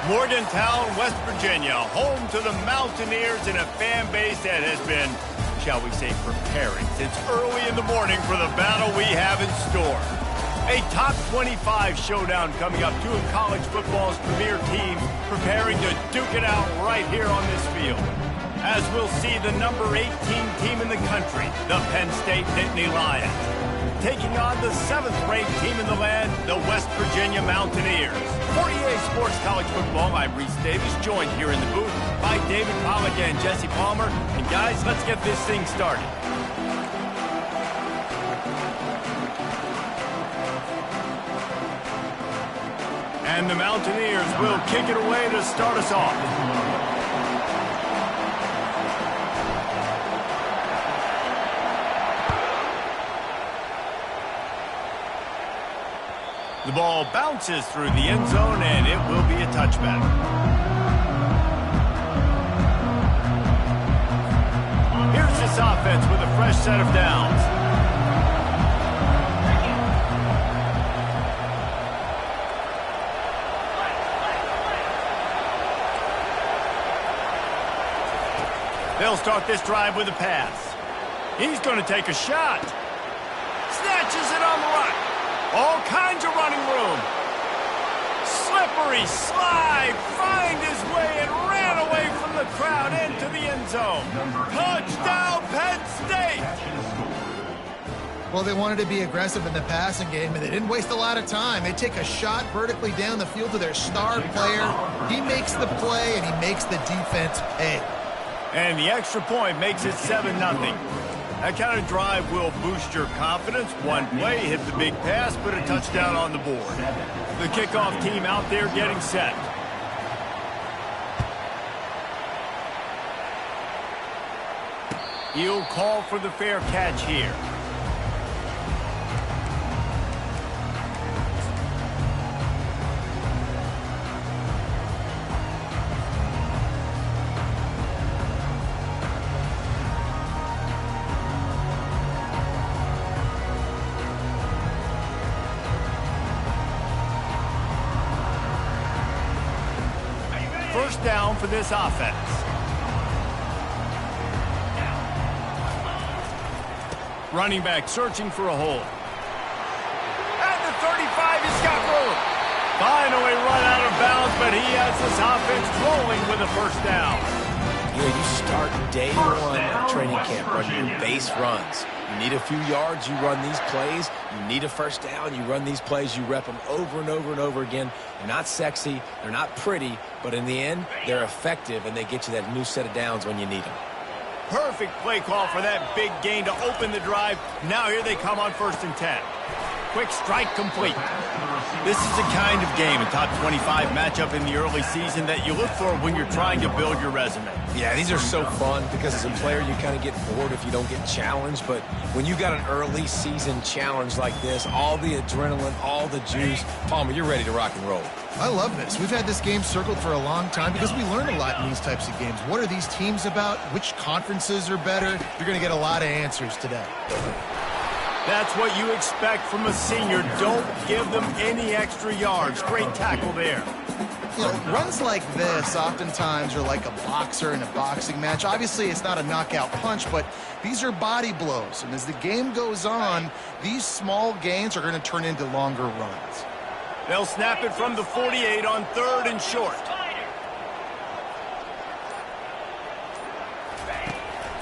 Morgantown, West Virginia, home to the Mountaineers and a fan base that has been, shall we say, preparing since early in the morning for the battle we have in store. A top 25 showdown coming up, two of college football's premier teams preparing to duke it out right here on this field. As we'll see the number 18 team in the country, the Penn State Nittany Lions, taking on the 7th-ranked team in the land, the West Virginia Mountaineers. For EA Sports College Football, I'm Reese Davis, joined here in the booth by David Pollack and Jesse Palmer. And guys, let's get this thing started. And the Mountaineers will kick it away to start us off. The ball bounces through the end zone, and it will be a touchback. Here's this offense with a fresh set of downs. They'll start this drive with a pass. He's going to take a shot. Snatches it on the run. All kinds of running room. Slippery slide, find his way and ran away from the crowd into the end zone. Touchdown, Penn State! Well, they wanted to be aggressive in the passing game, and they didn't waste a lot of time. They take a shot vertically down the field to their star player. He makes the play, and he makes the defense pay. And the extra point makes it 7-0. That kind of drive will boost your confidence. One play, hit the big pass, put a touchdown on the board. The kickoff team out there getting set. He'll call for the fair catch here. First down for this offense. Running back searching for a hole. At the 35, he's got room. Finally run out of bounds, but he has this offense rolling with a first down. Yeah, you start day one of training camp running your base runs. You need a few yards, you run these plays. You need a first down, you run these plays. You rep them over and over and over again. They're not sexy, they're not pretty, but in the end, they're effective, and they get you that new set of downs when you need them. Perfect play call for that big gain to open the drive. Now here they come on 1st and 10. Quick strike complete. This is the kind of game, a top 25 matchup in the early season, that you look for when you're trying to build your resume. Yeah, these are so fun because as a player, you kind of get bored if you don't get challenged. But when you got an early season challenge like this, all the adrenaline, all the juice, Palmer, you're ready to rock and roll. I love this. We've had this game circled for a long time because we learn a lot in these types of games. What are these teams about? Which conferences are better? You're going to get a lot of answers today. That's what you expect from a senior. Don't give them any extra yards. Great tackle there. You know, runs like this oftentimes are like a boxer in a boxing match. Obviously, it's not a knockout punch, but these are body blows. And as the game goes on, these small gains are going to turn into longer runs. They'll snap it from the 48 on 3rd and short.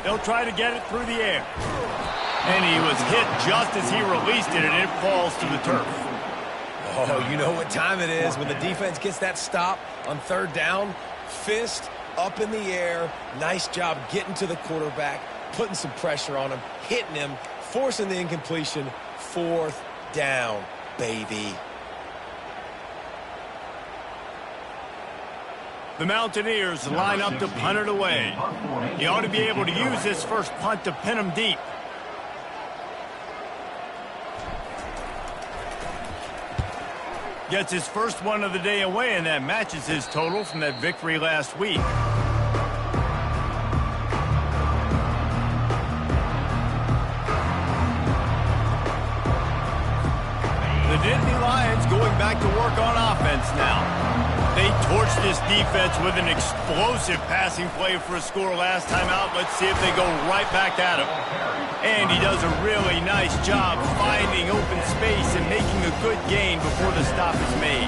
They'll try to get it through the air. And he was hit just as he released it, and it falls to the turf. Oh, you know what time it is when the defense gets that stop on 3rd down. Fist up in the air. Nice job getting to the quarterback, putting some pressure on him, hitting him, forcing the incompletion. 4th down, baby. The Mountaineers line up to punt it away. He ought to be able to use this first punt to pin him deep. Gets his first one of the day away, and that matches his total from that victory last week. The Nittany Lions going back to work on offense now. They Torched this defense with an explosive passing play for a score last time out. Let's see if they go right back at him. And he does a really nice job finding open space and making a good gain before the stop is made.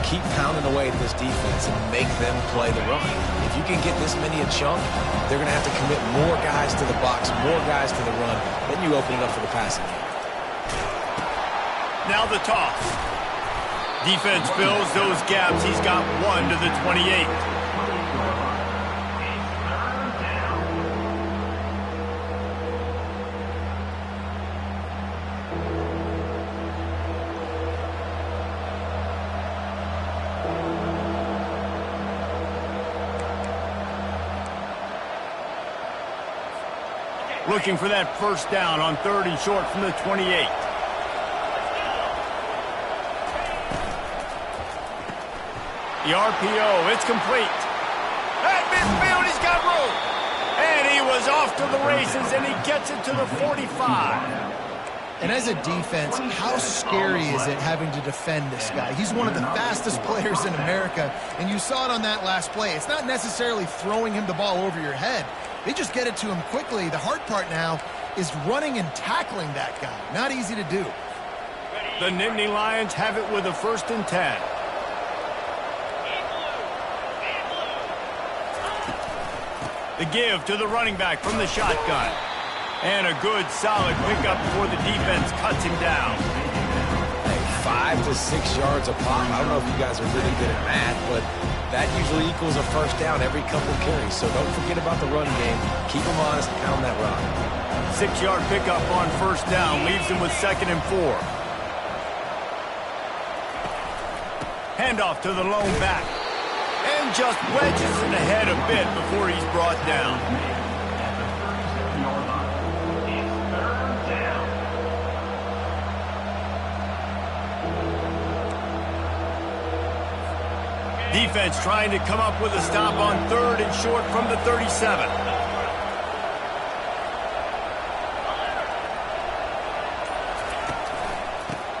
Keep pounding away at this defense and make them play the run. If you can get this many a chunk, they're going to have to commit more guys to the box, more guys to the run. Then you open it up for the passing game. Now the toss. Defense fills those gaps. He's got 1 to the 28. Looking for that first down on 3rd and short from the 28. The RPO, it's complete. At midfield, he's got room. And he was off to the races, and he gets it to the 45. And as a defense, how scary is it having to defend this guy? He's one of the fastest players in America, and you saw it on that last play. It's not necessarily throwing him the ball over your head. They just get it to him quickly. The hard part now is running and tackling that guy. Not easy to do. The Nittany Lions have it with a 1st and 10. The give to the running back from the shotgun. And a good, solid pickup before the defense cuts him down. Hey, 5 to 6 yards a pop. I don't know if you guys are really good at math, but that usually equals a first down every couple of carries. So don't forget about the run game. Keep them honest and pound that rock. 6-yard pickup on 1st down leaves him with 2nd and 4. Handoff to the lone back. And just wedges it ahead a bit before he's brought down. Defense trying to come up with a stop on 3rd and short from the 37.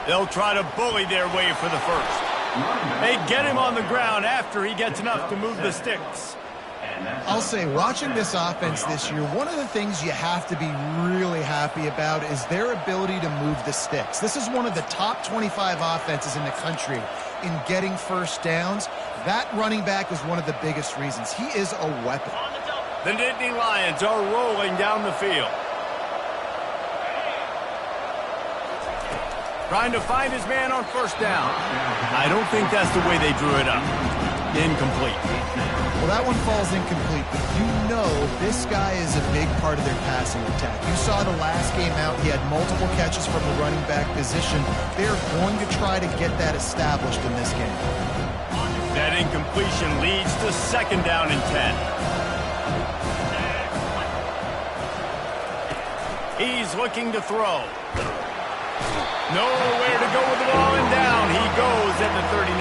They'll try to bully their way for the first. They get him on the ground after he gets enough to move the sticks. I'll say, watching this offense this year, one of the things you have to be really happy about is their ability to move the sticks. This is one of the top 25 offenses in the country in getting first downs. That running back is one of the biggest reasons. He is a weapon. The Nittany Lions are rolling down the field. Trying to find his man on 1st down. I don't think that's the way they drew it up. Incomplete. Well, that one falls incomplete, but you know this guy is a big part of their passing attack. You saw the last game out, he had multiple catches from the running back position. They're going to try to get that established in this game. That incompletion leads to 2nd down and 10. He's looking to throw. Nowhere to go with the ball, and down he goes at the 39.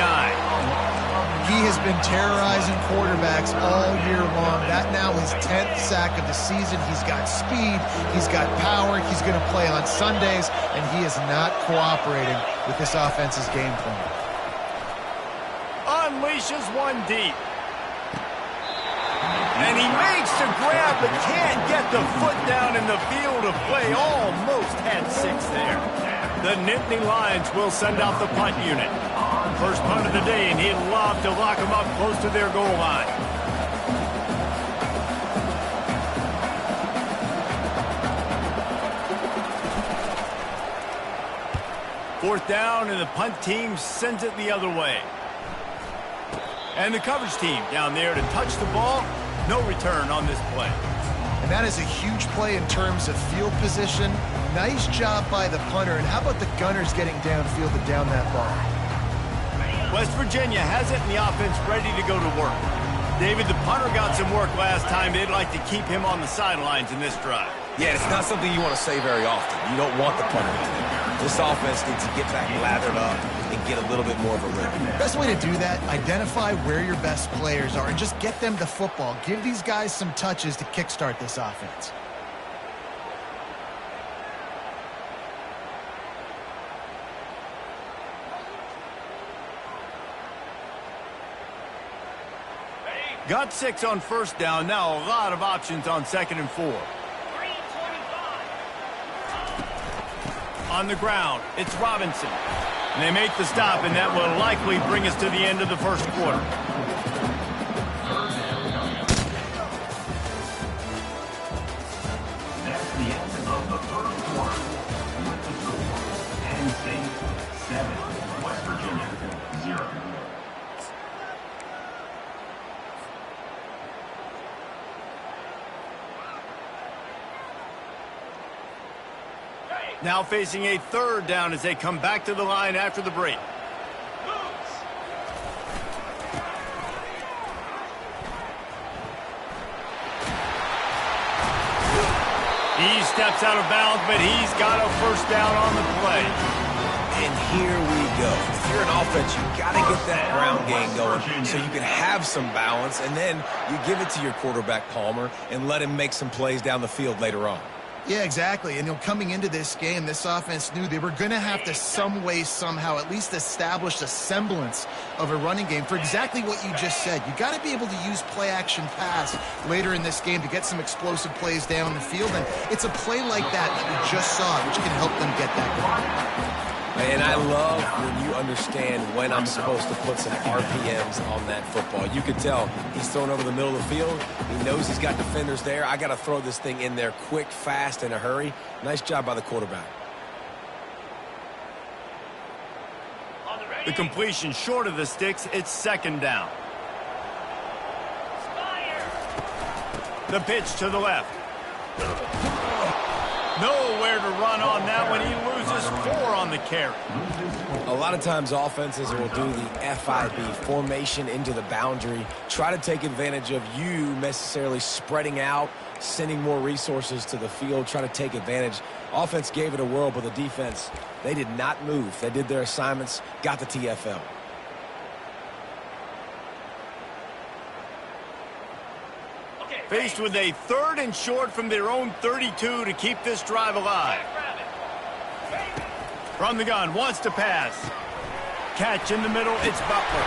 He has been terrorizing quarterbacks all year long. That now his 10th sack of the season. He's got speed. He's got power. He's going to play on Sundays, and he is not cooperating with this offense's game plan. Unleashes one deep. And he makes the grab, but can't get the foot down in the field of play. Almost had 6 there. The Nittany Lions will send out the punt unit. First punt of the day, and he'd love to lock them up close to their goal line. Fourth down, and the punt team sends it the other way. And the coverage team down there to touch the ball. No return on this play. And that is a huge play in terms of field position. Nice job by the punter. And how about the Gunners getting downfield to down that ball? West Virginia has it, and the offense ready to go to work. David, the punter got some work last time. They'd like to keep him on the sidelines in this drive. Yeah, it's not something you want to say very often. You don't want the punter in there. This offense needs to get back lathered up and get a little bit more of a rhythm. Best way to do that, identify where your best players are and just get them the football. Give these guys some touches to kickstart this offense. Got 6 on first down. Now a lot of options on 2nd and 4. On the ground, it's Robinson. And they make the stop, and that will likely bring us to the end of the first quarter. That's the end of the first quarter. With the score, Penn State 7, West Virginia 0. Now facing a 3rd down as they come back to the line after the break. He steps out of bounds, but he's got a first down on the play. And here we go. If you're an offense, you got to get that ground game going so you can have some balance, and then you give it to your quarterback, Palmer, and let him make some plays down the field later on. Yeah, exactly. And coming into this game, this offense knew they were going to have to some way, somehow, at least establish a semblance of a running game for exactly what you just said. You got to be able to use play-action pass later in this game to get some explosive plays down the field. And it's a play like that we just saw, which can help them get that going. And I love when you understand when I'm supposed to put some RPMs on that football. You can tell he's thrown over the middle of the field. He knows he's got defenders there. I got to throw this thing in there quick, fast, in a hurry. Nice job by the quarterback. The completion short of the sticks. It's 2nd down. The pitch to the left. Nowhere to run on that one. He loses 4 on the carry. A lot of times offenses will do the FIB, formation into the boundary, try to take advantage of you necessarily spreading out, sending more resources to the field, try to take advantage. Offense gave it a whirl, but the defense, they did not move. They did their assignments, got the TFL. Faced with a 3rd and short from their own 32 to keep this drive alive. From the gun, wants to pass. Catch in the middle, it's Butler.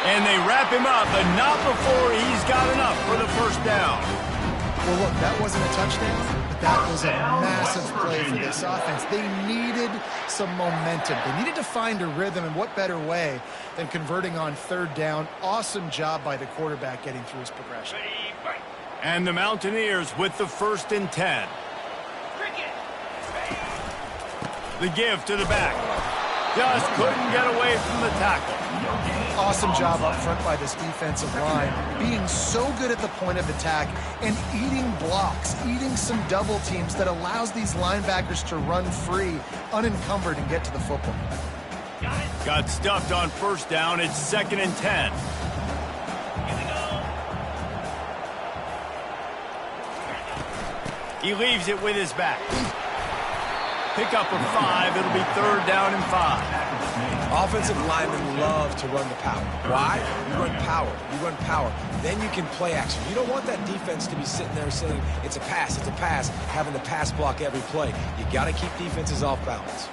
And they wrap him up, but not before he's got enough for the first down. Well, look, that wasn't a touchdown, but that was a massive play for this offense. They needed some momentum. They needed to find a rhythm, and what better way than converting on 3rd down. Awesome job by the quarterback getting through his progression. And the Mountaineers with the 1st and 10. The give to the back. Just couldn't get away from the tackle. Awesome job up front by this defensive line, being so good at the point of attack and eating blocks, eating some double teams that allows these linebackers to run free, unencumbered, and get to the football. Got stuffed on 1st down. It's 2nd and 10. He leaves it with his back. Pick up of 5. It'll be 3rd down and 5. Offensive linemen love to run the power. Why? You run power. You run power. Then you can play action. You don't want that defense to be sitting there saying, it's a pass, having to pass block every play. You got to keep defenses off balance.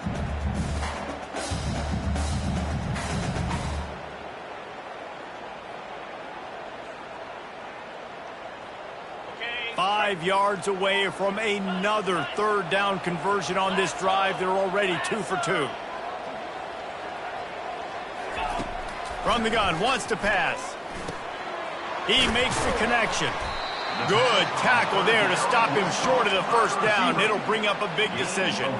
Okay. 5 yards away from another 3rd down conversion on this drive. They're already 2 for 2. From the gun, wants to pass. He makes the connection. Good tackle there to stop him short of the 1st down. It'll bring up a big decision.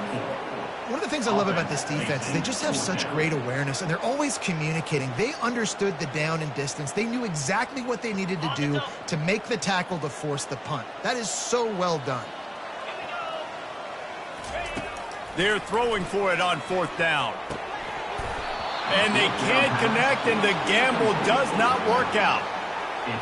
One of the things I love about this defense is they just have such great awareness, and they're always communicating. They understood the down and distance. They knew exactly what they needed to do to make the tackle to force the punt. That is so well done. They're throwing for it on 4th down. And they can't connect, and the gamble does not work out.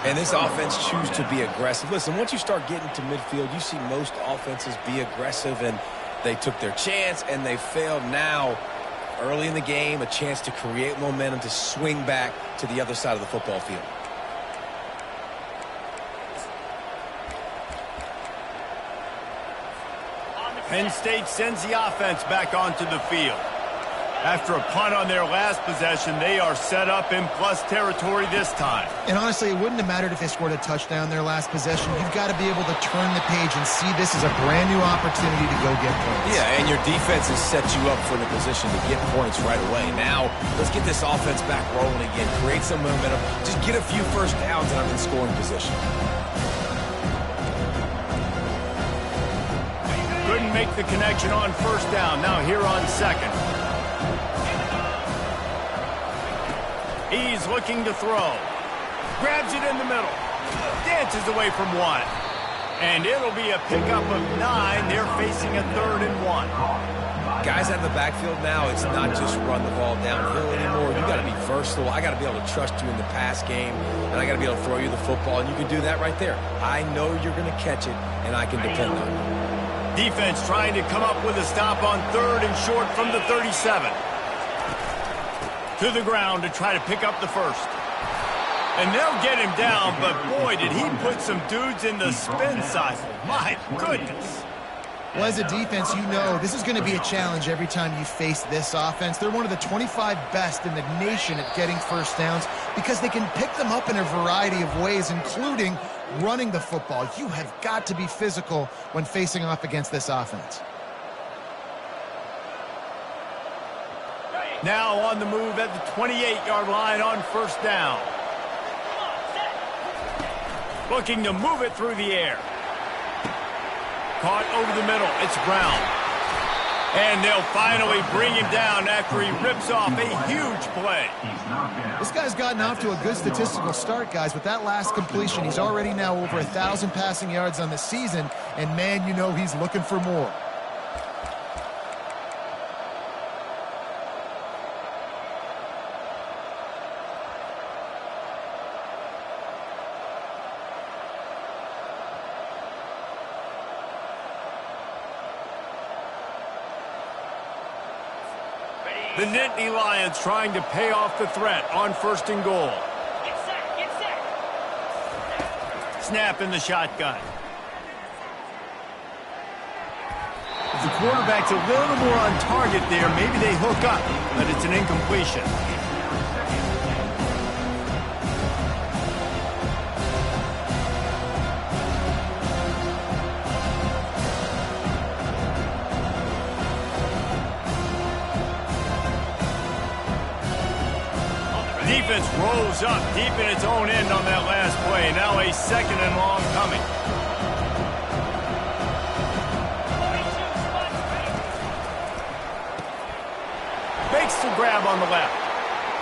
And this offense chooses to be aggressive. Listen, once you start getting to midfield, you see most offenses be aggressive, and they took their chance, and they failed. Now, early in the game, a chance to create momentum to swing back to the other side of the football field. Penn State sends the offense back onto the field. After a punt on their last possession, they are set up in plus territory this time. And honestly, it wouldn't have mattered if they scored a touchdown their last possession. You've got to be able to turn the page and see this as a brand new opportunity to go get points. Yeah, and your defense has set you up for the position to get points right away. Now, let's get this offense back rolling again. Create some momentum. Just get a few first downs and I'm in scoring position. Couldn't make the connection on first down. Now here on second. He's looking to throw. Grabs it in the middle. Dances away from one. And it'll be a pickup of 9. They're facing a 3rd and 1. Guys out of the backfield now, it's not just run the ball downhill anymore. You got to be versatile. I got to be able to trust you in the pass game, and I got to be able to throw you the football, and you can do that right there. I know you're going to catch it, and I can depend on it. Defense trying to come up with a stop on 3rd and short from the 37. To the ground to try to pick up the first. And they'll get him down, but boy, did he put some dudes in the spin cycle. My goodness. Well, as a defense, you know this is going to be a challenge every time you face this offense. They're one of the 25 best in the nation at getting first downs because they can pick them up in a variety of ways, including running the football. You have got to be physical when facing off against this offense. Now on the move at the 28-yard line on first down. Looking to move it through the air. Caught over the middle. It's Brown. And they'll finally bring him down after he rips off a huge play. This guy's gotten off to a good statistical start, guys. With that last completion, he's already now over 1,000 passing yards on the season. And, man, you know he's looking for more. The Nittany Lions trying to pay off the threat on 1st and goal. Get set. Snap in the shotgun. If the quarterback's a little more on target there, maybe they hook up, but it's an incompletion. Defense rolls up deep in its own end on that last play. Now a 2nd and long coming. Makes the grab on the left.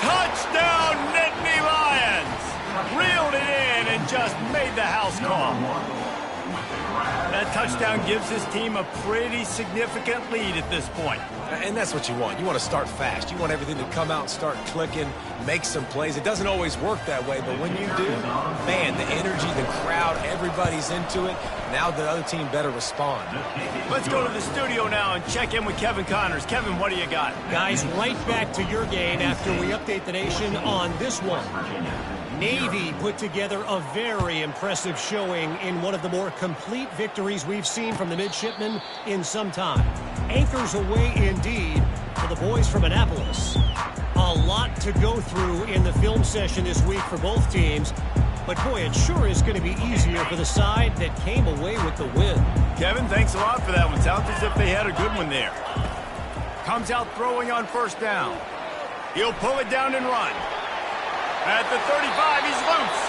Touchdown, Nittany Lions! Reeled it in and just made the house call. That touchdown gives his team a pretty significant lead at this point. And that's what you want. You want to start fast. You want everything to come out and start clicking, make some plays. It doesn't always work that way, but when you do, man, the energy, the crowd, everybody's into it. Now the other team better respond. Let's go to the studio now and check in with Kevin Connors. Kevin, what do you got? Guys, right back to your game after we update the nation on this one. Navy put together a very impressive showing in one of the more complete victories we've seen from the midshipmen in some time. Anchors away indeed for the boys from Annapolis. A lot to go through in the film session this week for both teams, but boy, it sure is going to be easier for the side that came away with the win. Kevin, thanks a lot for that one. Sounds as if they had a good one there. Comes out throwing on first down. He'll pull it down and run. At the 35, he's loose.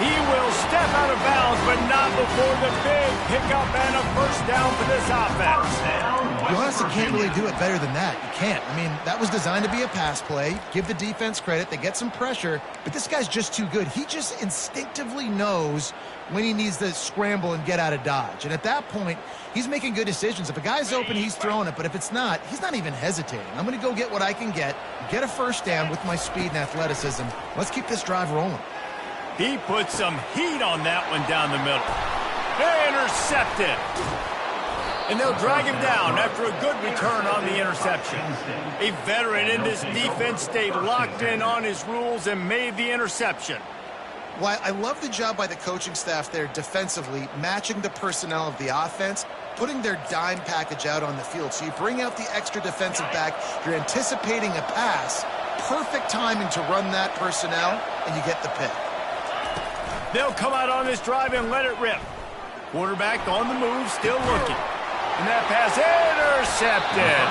He will step out of bounds, but not before the big pickup and a first down for this offense. You honestly can't really do it better than that. You can't. I mean, that was designed to be a pass play. Give the defense credit. They get some pressure, but this guy's just too good. He just instinctively knows when he needs to scramble and get out of dodge. And at that point, he's making good decisions. If a guy's open, he's throwing it. But if it's not, he's not even hesitating. I'm going to go get what I can get a first down with my speed and athleticism. Let's keep this drive rolling. He put some heat on that one down the middle. They intercept it. And they'll drag him down after a good return on the interception. A veteran in this defense stayed locked in on his rules and made the interception. Well, I love the job by the coaching staff there defensively, matching the personnel of the offense, putting their dime package out on the field. So you bring out the extra defensive back, you're anticipating a pass, perfect timing to run that personnel, and you get the pick. They'll come out on this drive and let it rip. Quarterback on the move, still looking. And that pass intercepted.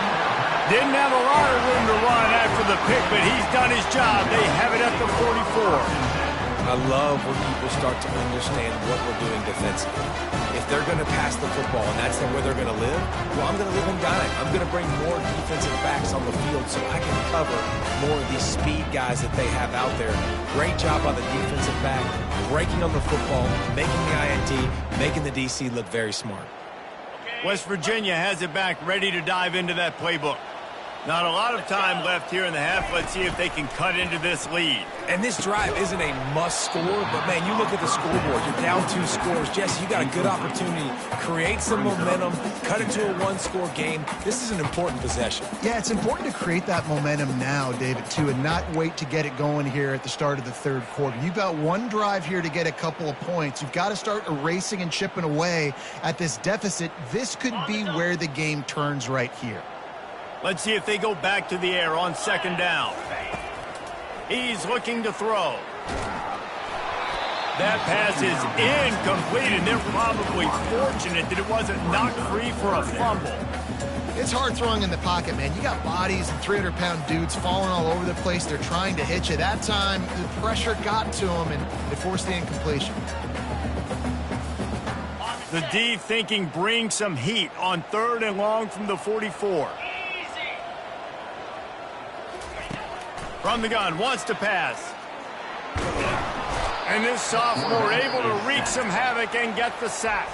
Didn't have a lot of room to run after the pick, but he's done his job. They have it at the 44. I love when people start to understand what we're doing defensively. If they're going to pass the football and that's where they're going to live, well, I'm going to live in dime. I'm going to bring more defensive backs on the field so I can cover more of these speed guys that they have out there. Great job by the defensive back, breaking on the football, making the INT, making the DC look very smart. West Virginia has it back, ready to dive into that playbook. Not a lot of time left here in the half. Let's see if they can cut into this lead. And this drive isn't a must score, but, man, you look at the scoreboard. You're down 2 scores. Jesse, you got a good opportunity. Create some momentum. Cut it to a 1-score game. This is an important possession. Yeah, it's important to create that momentum now, David, too, and not wait to get it going here at the start of the third quarter. You've got one drive here to get a couple of points. You've got to start erasing and chipping away at this deficit. This could be where the game turns right here. Let's see if they go back to the air on second down. He's looking to throw. That pass is incomplete, and they're probably fortunate that it wasn't knocked free for a fumble. It's hard throwing in the pocket, man. You got bodies and 300-pound dudes falling all over the place. They're trying to hit you. That time, the pressure got to them, and they forced the incompletion. The D thinking bring some heat on 3rd and long from the 44. From the gun, wants to pass. And this sophomore able to wreak some havoc and get the sack.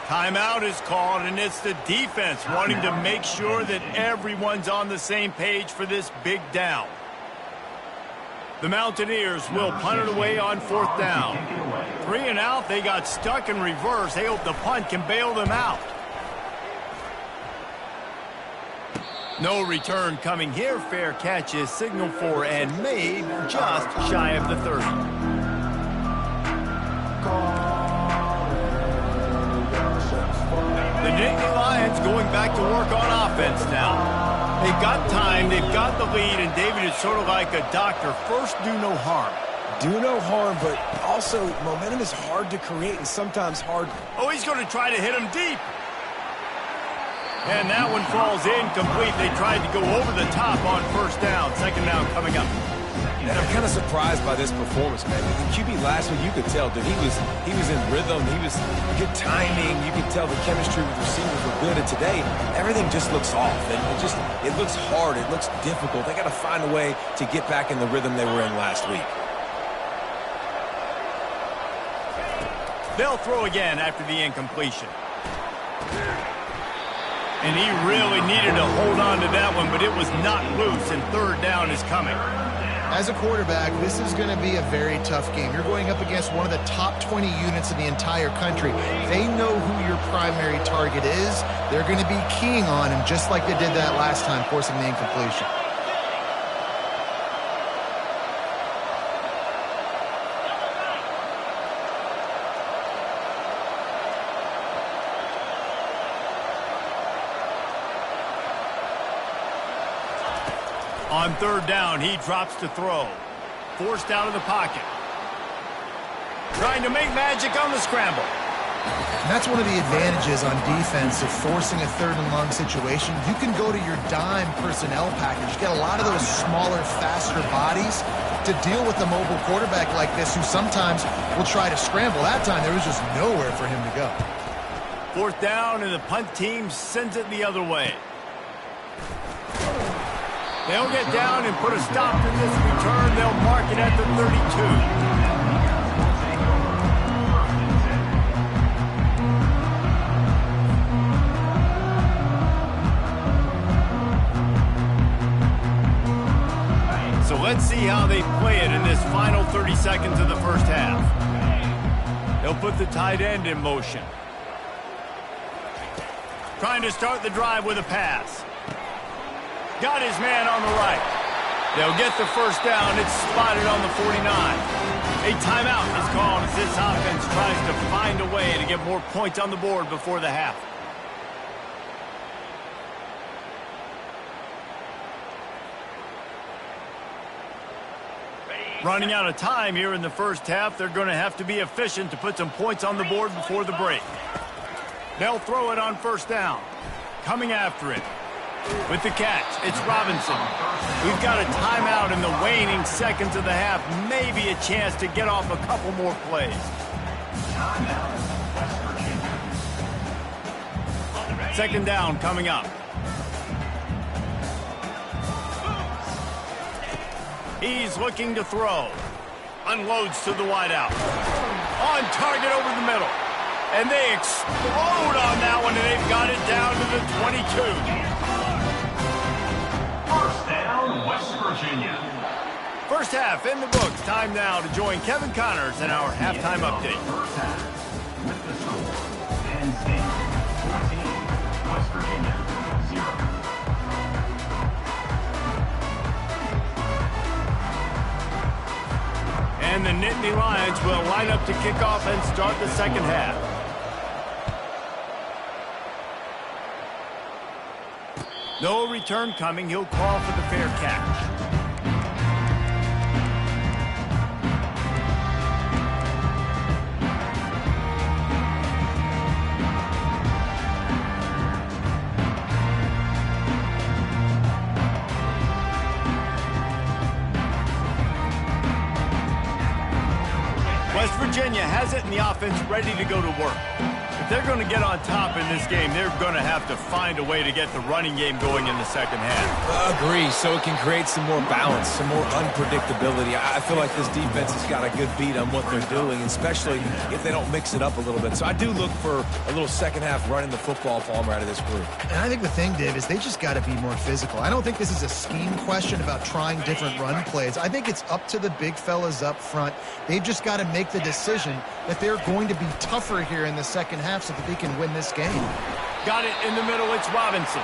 Timeout is called, and it's the defense wanting to make sure that everyone's on the same page for this big down. The Mountaineers will punt it away on 4th down. 3 and out, they got stuck in reverse. They hope the punt can bail them out. No return coming here. Fair catch is signaled for and made just shy of the 30. The Nittany Lions going back to work on offense now. They've got time, they've got the lead, and David is sort of like a doctor. First, do no harm. Do no harm, but also momentum is hard to create and sometimes hard. Oh, he's going to try to hit him deep. And that one falls incomplete. They tried to go over the top on 1st down. 2nd down coming up. And I'm kind of surprised by this performance, man. The QB last week, you could tell, dude, he was in rhythm. He was good timing. You could tell the chemistry with receivers were good. And today, everything just looks off. And it looks hard. It looks difficult. They got to find a way to get back in the rhythm they were in last week. They'll throw again after the incompletion. And he really needed to hold on to that one, but it was not loose, and 3rd down is coming. As a quarterback, this is going to be a very tough game. You're going up against one of the top 20 units in the entire country. They know who your primary target is. They're going to be keying on him, just like they did that last time, forcing the incompletion. On 3rd down, he drops to throw. Forced out of the pocket. Trying to make magic on the scramble. And that's one of the advantages on defense of forcing a 3rd and long situation. You can go to your dime personnel package. Get a lot of those smaller, faster bodies to deal with a mobile quarterback like this who sometimes will try to scramble. That time, there was just nowhere for him to go. 4th down, and the punt team sends it the other way. They'll get down and put a stop to this return. They'll mark it at the 32. So let's see how they play it in this final 30 seconds of the first half. They'll put the tight end in motion. Trying to start the drive with a pass. Got his man on the right. They'll get the 1st down. It's spotted on the 49. A timeout is called as this offense tries to find a way to get more points on the board before the half. Running out of time here in the first half. They're going to have to be efficient to put some points on the board before the break. They'll throw it on first down. Coming after it. With the catch, it's Robinson. We've got a timeout in the waning seconds of the half. Maybe a chance to get off a couple more plays. Second down coming up. He's looking to throw. Unloads to the wideout. On target over the middle. And they explode on that one, and they've got it down to the 22. First down, West Virginia. First half in the books. Time now to join Kevin Connors in our halftime update. First half with the score. Penn State 14, West Virginia 0. And the Nittany Lions will line up to kick off and start the second half. No return coming. He'll call for the fair catch. West Virginia has it, and the offense ready to go to work. If they're going to get on top in this game, they're going to have to find a way to get the running game going in the second half. Agree, so it can create some more balance, some more unpredictability. I feel like this defense has got a good beat on what they're doing, especially if they don't mix it up a little bit. So I do look for a little second half running the football Palmer out of this group. And I think the thing, Dave, is they just got to be more physical. I don't think this is a scheme question about trying different run plays. I think it's up to the big fellas up front. They've just got to make the decision that they're going to be tougher here in the second half so that they can win this game. Got it in the middle. It's Robinson.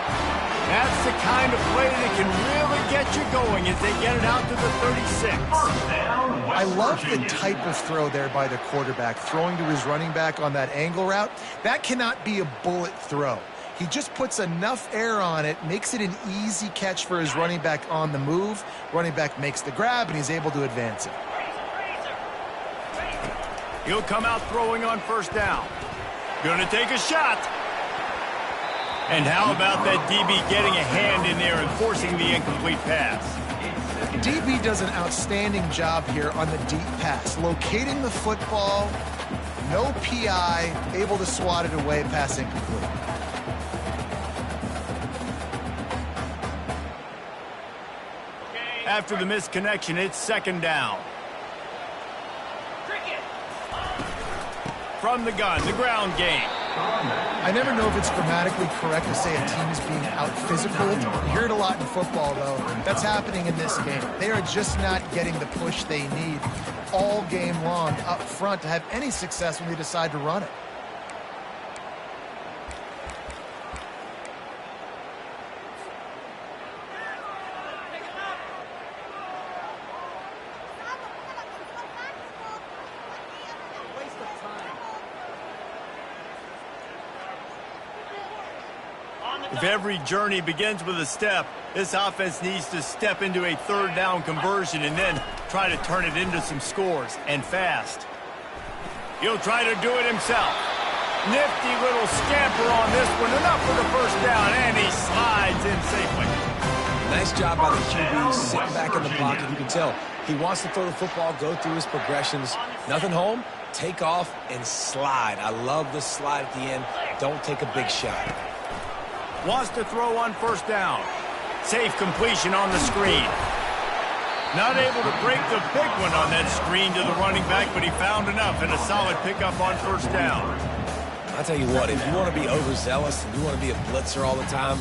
That's the kind of play that can really get you going as they get it out to the 36. I love the type of throw there by the quarterback, throwing to his running back on that angle route. That cannot be a bullet throw. He just puts enough air on it, makes it an easy catch for his running back on the move. Running back makes the grab, and he's able to advance it. He'll come out throwing on first down. Gonna take a shot. And how about that DB getting a hand in there and forcing the incomplete pass? DB does an outstanding job here on the deep pass, locating the football, no PI, able to swat it away, pass incomplete. After the misconnection, it's second down. From the gun, the ground game. I never know if it's grammatically correct to say a team is being out-physical. You hear it a lot in football, though. That's happening in this game. They are just not getting the push they need all game long up front to have any success when they decide to run it. If every journey begins with a step, this offense needs to step into a third down conversion and then try to turn it into some scores, and fast. He'll try to do it himself. Nifty little scamper on this one, enough for the first down, and he slides in safely. Nice job by the QB, sitting back in the pocket. You can tell he wants to throw the football, go through his progressions. Nothing home, take off, and slide. I love the slide at the end. Don't take a big shot. Wants to throw on first down. Safe completion on the screen. Not able to break the big one on that screen to the running back, but he found enough and a solid pickup on first down. I'll tell you what, if you want to be overzealous and you want to be a blitzer all the time,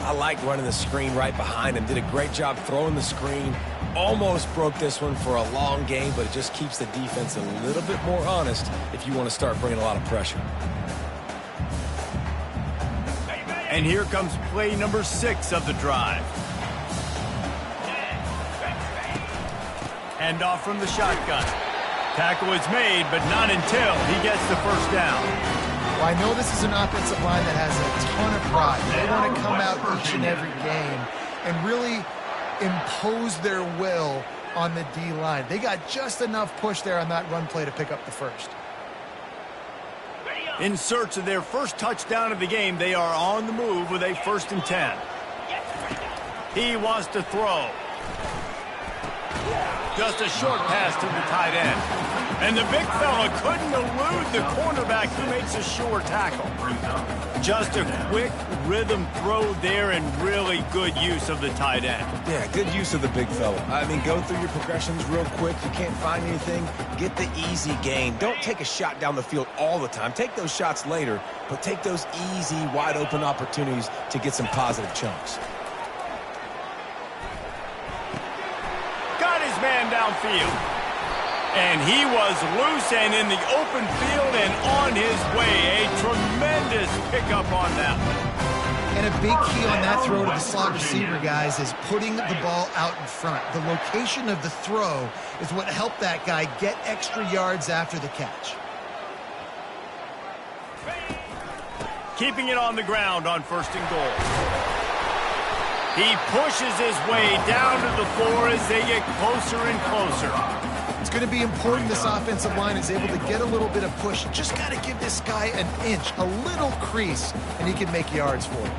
I like running the screen right behind him. Did a great job throwing the screen. Almost broke this one for a long game, but it just keeps the defense a little bit more honest if you want to start bringing a lot of pressure. And here comes play number 6 of the drive. Hand off from the shotgun. Tackle is made, but not until he gets the first down. Well, I know this is an offensive line that has a ton of pride. They want to come out each and every game and really impose their will on the D-line. They got just enough push there on that run play to pick up the first. In search of their first touchdown of the game, they are on the move with a 1st and 10. He wants to throw. Just a short pass to the tight end. And the big fella couldn't elude the cornerback who makes a sure tackle. Just a quick rhythm throw there and really good use of the tight end. Yeah, good use of the big fella. I mean, go through your progressions real quick. You can't find anything, get the easy gain. Don't take a shot down the field all the time. Take those shots later, but take those easy, wide-open opportunities to get some positive chunks. Got his man downfield. And he was loose and in the open field and on his way. A tremendous pickup on that one. And a big key on that throw to the slot receiver, guys, is putting the ball out in front. The location of the throw is what helped that guy get extra yards after the catch. Keeping it on the ground on 1st and goal. He pushes his way down to the floor as they get closer and closer. It's going to be important this offensive line is able to get a little bit of push. Just got to give this guy an inch, a little crease, and he can make yards for it.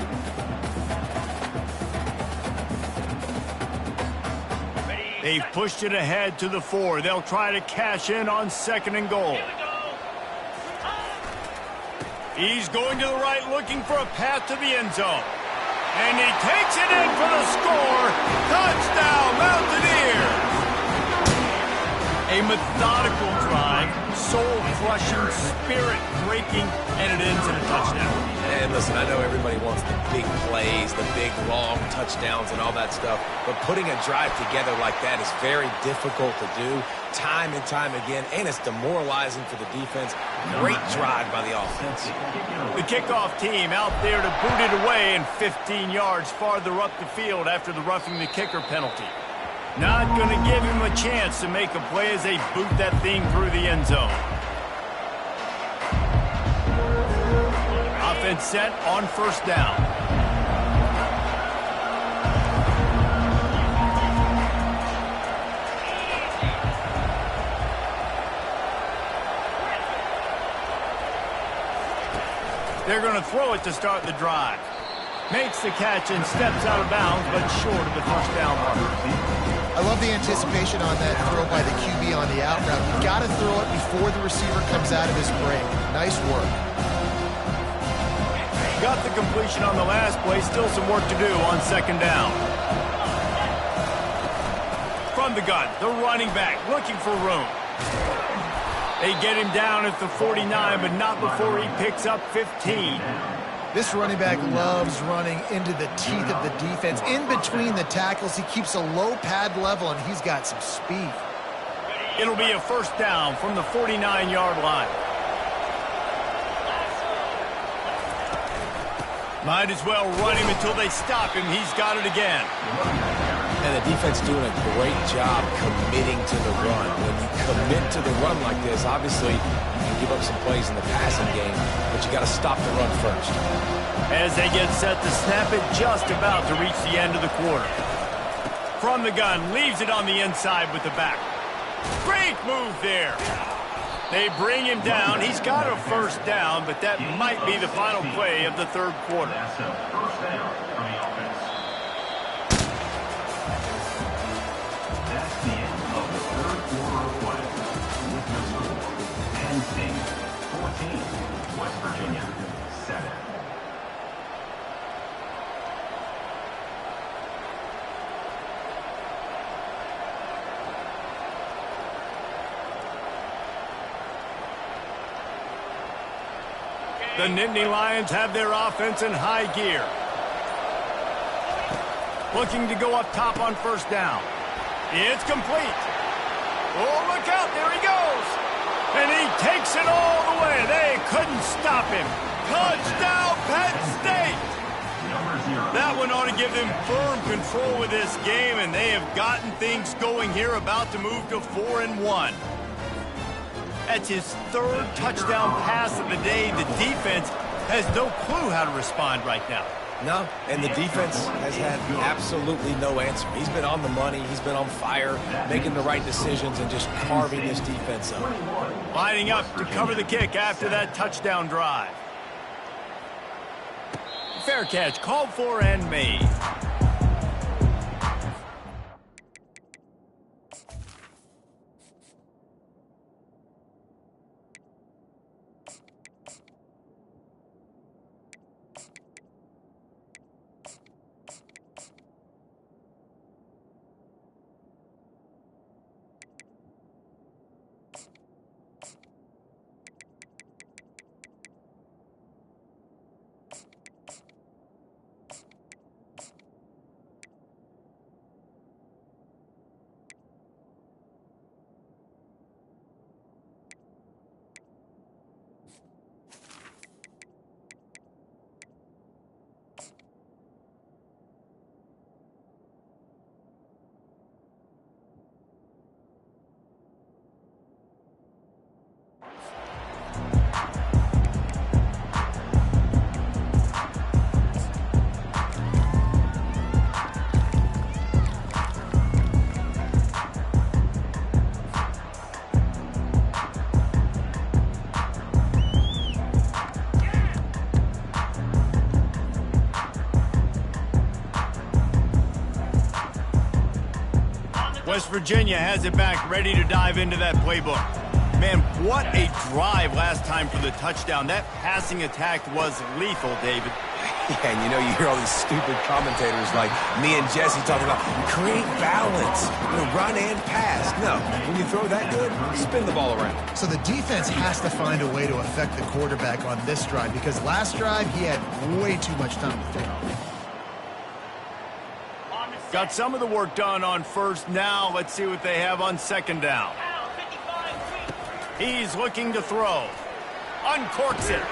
They've pushed it ahead to the 4. They'll try to cash in on 2nd and goal. He's going to the right looking for a path to the end zone. And he takes it in for the score. Touchdown, Mountaineers! A methodical drive, soul-crushing, spirit-breaking, and it ends in a touchdown. And listen, I know everybody wants the big plays, the big, long touchdowns and all that stuff, but putting a drive together like that is very difficult to do time and time again, and it's demoralizing for the defense. Great drive by the offense. The kickoff team out there to boot it away and 15 yards farther up the field after the roughing the kicker penalty. Not going to give him a chance to make a play as they boot that thing through the end zone. Offense set on 1st down. They're going to throw it to start the drive. Makes the catch and steps out of bounds, but short of the 1st down marker. I love the anticipation on that throw by the QB on the out route. You got to throw it before the receiver comes out of his break. Nice work. Got the completion on the last play. Still some work to do on 2nd down. From the gun, the running back looking for room. They get him down at the 49, but not before he picks up 15. This running back loves running into the teeth of the defense. In between the tackles, he keeps a low pad level, and he's got some speed. It'll be a 1st down from the 49-yard line. Might as well run him until they stop him. He's got it again. And the defense doing a great job committing to the run. When you commit to the run like this, obviously you can give up some plays in the passing game, but you got to stop the run first. As they get set to snap it, just about to reach the end of the quarter. From the gun, leaves it on the inside with the back. Great move there. They bring him down. He's got a 1st down, but that might be the final play of the 3rd quarter. That's a 1st down for the offense. That's the end of the 3rd quarter of play. With the score, Penn State 14, West Virginia 7. The Nittany Lions have their offense in high gear. Looking to go up top on 1st down. It's complete. Oh, look out. There he goes. And he takes it all the way. They couldn't stop him. Touchdown, Penn State. That one ought to give them firm control with this game, and they have gotten things going here, about to move to 4-1. That's his 3rd touchdown pass of the day. The defense has no clue how to respond right now. No, and the defense has had absolutely no answer. He's been on the money. He's been on fire, making the right decisions and just carving this defense up. Lining up to cover the kick after that touchdown drive. Fair catch, called for and made. West Virginia has it back, ready to dive into that playbook. Man, what a drive last time for the touchdown. That passing attack was lethal, David. Yeah, and you know, you hear all these stupid commentators like me and Jesse talking about create balance, run and pass. No, when you throw that good, spin the ball around. So the defense has to find a way to affect the quarterback on this drive because last drive he had way too much time to throw. Got some of the work done on first. Now let's see what they have on second down. He's looking to throw. Uncorks it.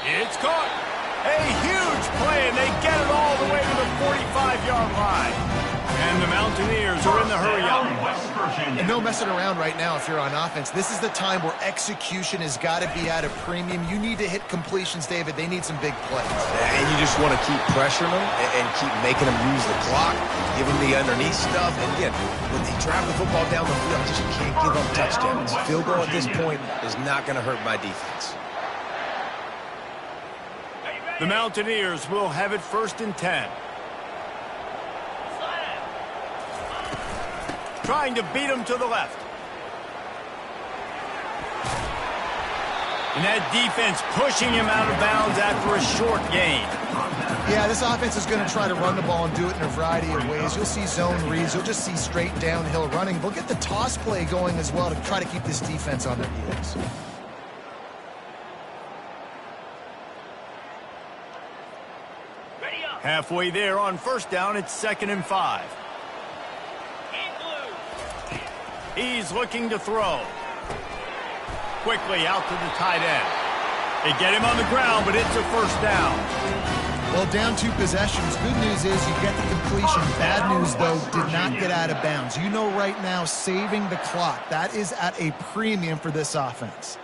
It's caught. A huge play, and they get it all the way to the 45-yard line. And the Mountaineers are in the hurry-up. And no messing around right now if you're on offense. This is the time where execution has got to be at a premium. You need to hit completions, David. They need some big plays. And you just want to keep pressuring them and keep making them use the clock, give them the underneath stuff. And again, when they drive the football down the field, just can't give them touchdowns. Field goal at this point is not going to hurt my defense. The Mountaineers will have it 1st and 10. Trying to beat him to the left. And that defense pushing him out of bounds after a short gain. Yeah, this offense is going to try to run the ball and do it in a variety of ways. You'll see zone reads. You'll just see straight downhill running. They'll get the toss play going as well to try to keep this defense on their heels. Halfway there on first down, it's 2nd and 5. He's looking to throw. Quickly out to the tight end. They get him on the ground, but it's a 1st down. Well, down 2 possessions. Good news is you get the completion. Bad news, though, did not get out of bounds. You know right now, saving the clock. That is at a premium for this offense.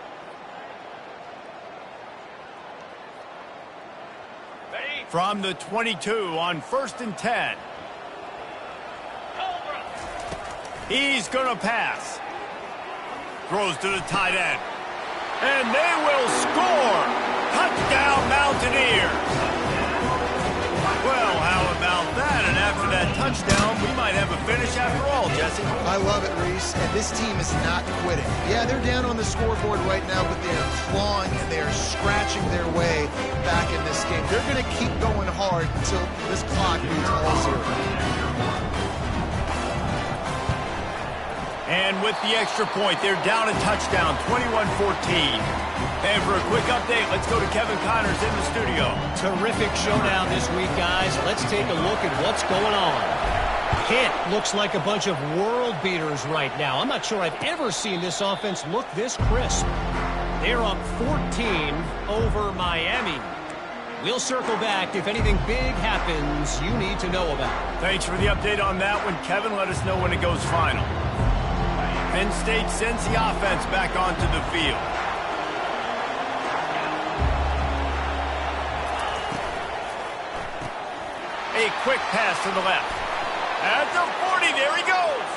From the 22 on 1st and 10. He's going to pass. Throws to the tight end. And they will score. Touchdown, Mountaineers. Well, how about that? And after that touchdown, we might have a finish after all, Jesse. I love it, Reese. And this team is not quitting. Yeah, they're down on the scoreboard right now, but they are clawing and they are scratching their way back in this game. They're going to keep going hard until this clock reads all 0. And with the extra point, they're down a touchdown, 21-14. And for a quick update, let's go to Kevin Connors in the studio. Terrific showdown this week, guys. Let's take a look at what's going on. Kent looks like a bunch of world beaters right now. I'm not sure I've ever seen this offense look this crisp. They're up 14 over Miami. We'll circle back if anything big happens you need to know about. Thanks for the update on that one, Kevin. Let us know when it goes final. Penn State sends the offense back onto the field. A quick pass to the left. At the 40, there he goes.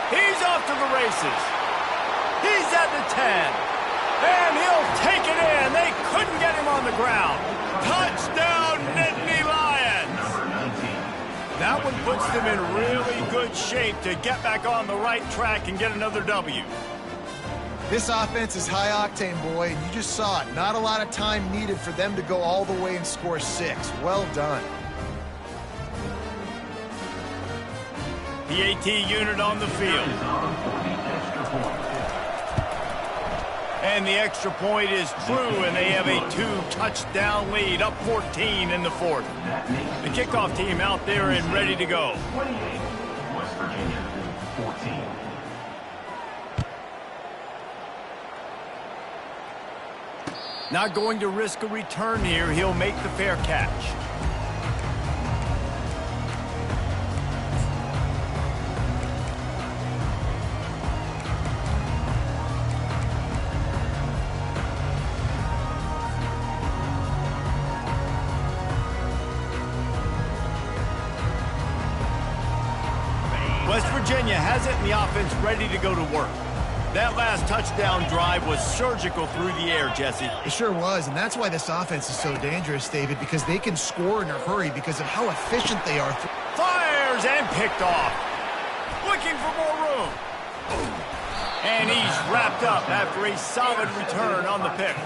He's off to the races. He's at the 10. And he'll take it in. They couldn't get him on the ground. Touchdown, Nittany Lions. That one puts them in really good shape to get back on the right track and get another W. This offense is high octane, boy, and you just saw it. Not a lot of time needed for them to go all the way and score 6. Well done. The AT unit on the field. And the extra point is true, and they have a 2-touchdown lead, up 14 in the 4th. The kickoff team out there and ready to go. 28, West Virginia, 14. Not going to risk a return here. He'll make the fair catch. West Virginia has it in the offense ready to go to work. That last touchdown drive was surgical through the air, Jesse. It sure was, and that's why this offense is so dangerous, David, because they can score in a hurry because of how efficient they are. Fires and picked off. Looking for more room. And he's wrapped up after a solid return on the pick.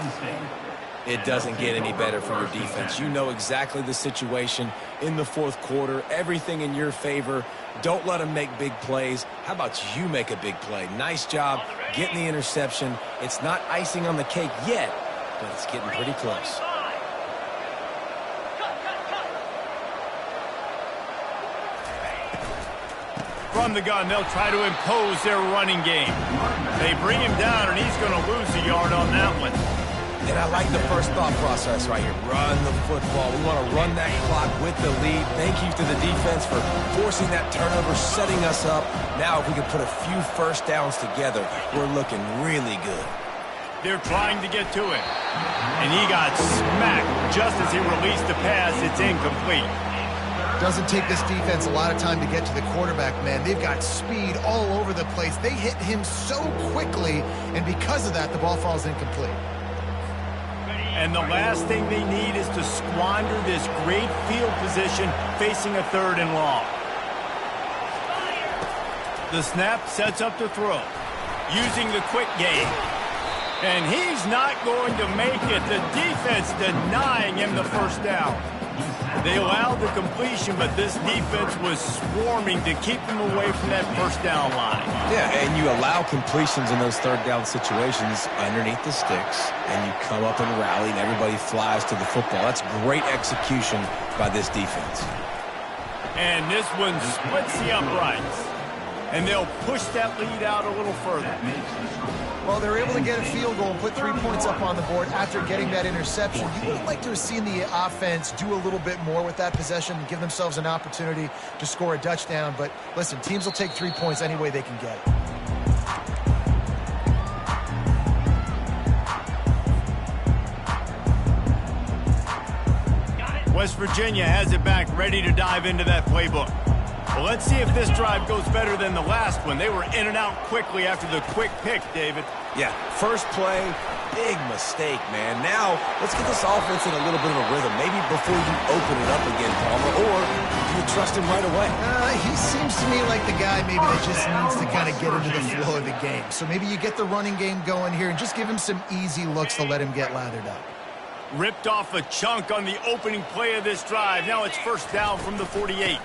It doesn't get any better for your defense. You know exactly the situation in the 4th quarter. Everything in your favor. Don't let them make big plays. How about you make a big play? Nice job getting the interception. It's not icing on the cake yet, but it's getting pretty close. From the gun, they'll try to impose their running game. They bring him down, and he's going to lose a yard on that one. And I like the first thought process right here. Run the football. We want to run that clock with the lead. Thank you to the defense for forcing that turnover, setting us up. Now, if we can put a few first downs together, we're looking really good. They're trying to get to him. And he got smacked just as he released the pass. It's incomplete. Doesn't take this defense a lot of time to get to the quarterback, man. They've got speed all over the place. They hit him so quickly, and because of that, the ball falls incomplete. And the last thing they need is to squander this great field position facing a 3rd and long. The snap sets up the throw, using the quick game. And he's not going to make it. The defense denying him the first down. They allowed the completion, but this defense was swarming to keep him away from that first down line. Yeah, and you allow completions in those 3rd down situations underneath the sticks, and you come up and rally, and everybody flies to the football. That's great execution by this defense. And this one splits the uprights. And they'll push that lead out a little further. Well, they're able to get a field goal and put 3 points up on the board after getting that interception. You would like to have seen the offense do a little bit more with that possession and give themselves an opportunity to score a touchdown. But listen, teams will take 3 points any way they can get it. West Virginia has it back, ready to dive into that playbook. Well, let's see if this drive goes better than the last one. They were in and out quickly after the quick pick, David. Yeah, first play, big mistake, man. Now, let's get this offense in a little bit of a rhythm. Maybe before you open it up again, Palmer, or do you trust him right away? He seems to me like the guy maybe that just needs to kind of get into the flow of the game. So maybe you get the running game going here and just give him some easy looks to let him get lathered up. Ripped off a chunk on the opening play of this drive. Now it's first down from the 48.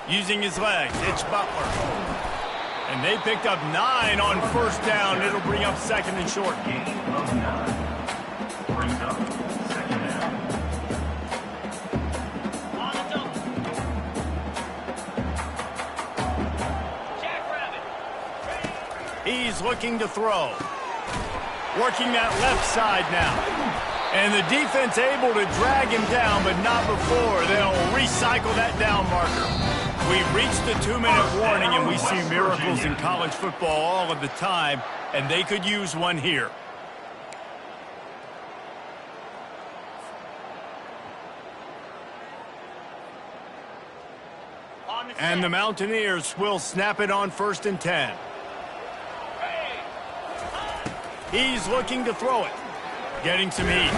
Using his legs, it's Butler. And they picked up 9 on first down. It'll bring up 2nd and short. Gain of 9. Brings up 2nd down. On the double. Jackrabbit. He's looking to throw. Working that left side now. And the defense able to drag him down, but not before. They'll recycle that down marker. We've reached the 2-minute warning, and we see miracles in college football all of the time, and they could use one here. And the Mountaineers will snap it on 1st and 10. He's looking to throw it. Getting some heat.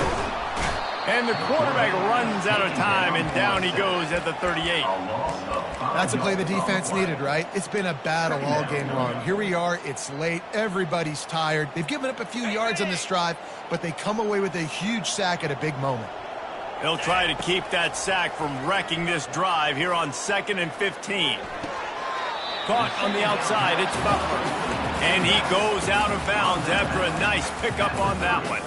And the quarterback runs out of time, and down he goes at the 38. That's a play the defense needed, right? It's been a battle all game long. Here we are. It's late. Everybody's tired. They've given up a few yards on this drive, but they come away with a huge sack at a big moment. They'll try to keep that sack from wrecking this drive here on 2nd and 15. Caught on the outside. It's Butler. And he goes out of bounds after a nice pickup on that one.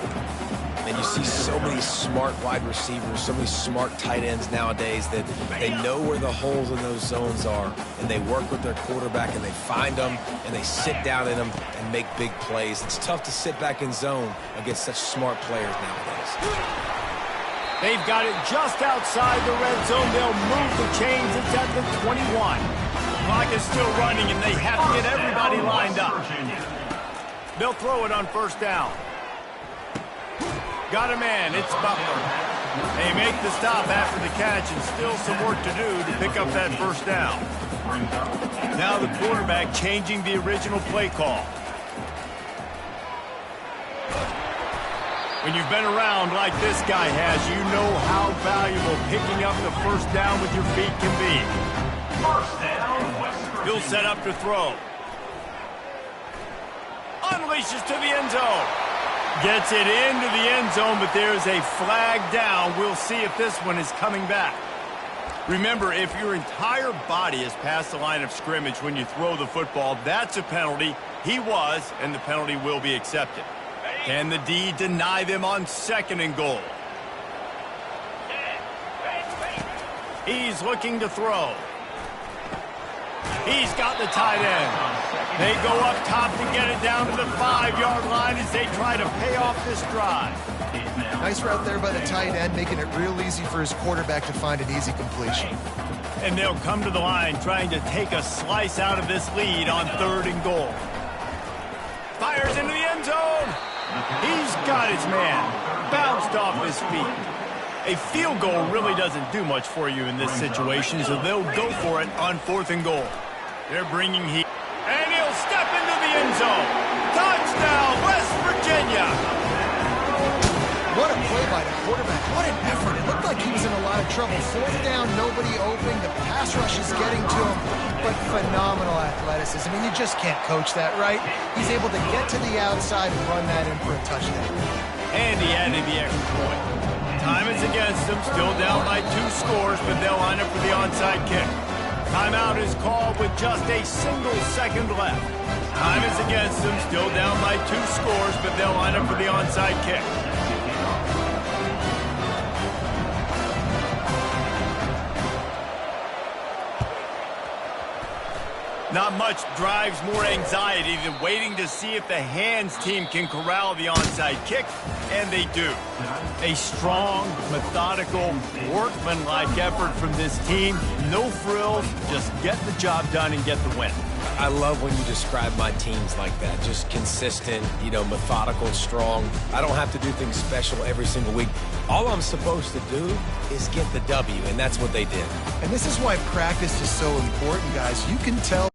And you see so many smart wide receivers, so many smart tight ends nowadays that they know where the holes in those zones are, and they work with their quarterback, and they find them, and they sit down in them and make big plays. It's tough to sit back in zone against such smart players nowadays. They've got it just outside the red zone. They'll move the chains. It's at the 21. Clock is still running, and they have to get everybody lined up. They'll throw it on 1st down. Got a man. It's Butler. They make the stop after the catch, and still some work to do to pick up that 1st down. Now the quarterback changing the original play call. When you've been around like this guy has, you know how valuable picking up the 1st down with your feet can be. He'll set up to throw. Unleashes to the end zone. Gets it into the end zone, but there's a flag down. We'll see if this one is coming back. Remember, if your entire body is past the line of scrimmage when you throw the football, that's a penalty. He was, and the penalty will be accepted. Can the D deny them on 2nd and goal? He's looking to throw. He's got the tight end. They go up top to get it down to the 5-yard line as they try to pay off this drive. Nice route there by the tight end, making it real easy for his quarterback to find an easy completion. And they'll come to the line trying to take a slice out of this lead on 3rd and goal. Fires into the end zone. He's got his man. Bounced off his feet. A field goal really doesn't do much for you in this situation, so they'll go for it on 4th and goal. They're bringing heat. And he'll step into the end zone. Touchdown, West Virginia. What a play by the quarterback. What an effort. It looked like he was in a lot of trouble. 4th down, nobody open. The pass rush is getting to him, but phenomenal athleticism. I mean, you just can't coach that, right? He's able to get to the outside and run that in for a touchdown. And he added the extra point. Time is against them. Still down by 2 scores, but they'll line up for the onside kick. Timeout is called with just a single second left. Time is against them. Still down by 2 scores, but they'll line up for the onside kick. Not much drives more anxiety than waiting to see if the hands team can corral the onside kick, and they do. A strong, methodical, workmanlike effort from this team. No frills, just get the job done and get the win. I love when you describe my teams like that. Just consistent, methodical, strong. I don't have to do things special every single week. All I'm supposed to do is get the W, and that's what they did. And this is why practice is so important, guys. You can tell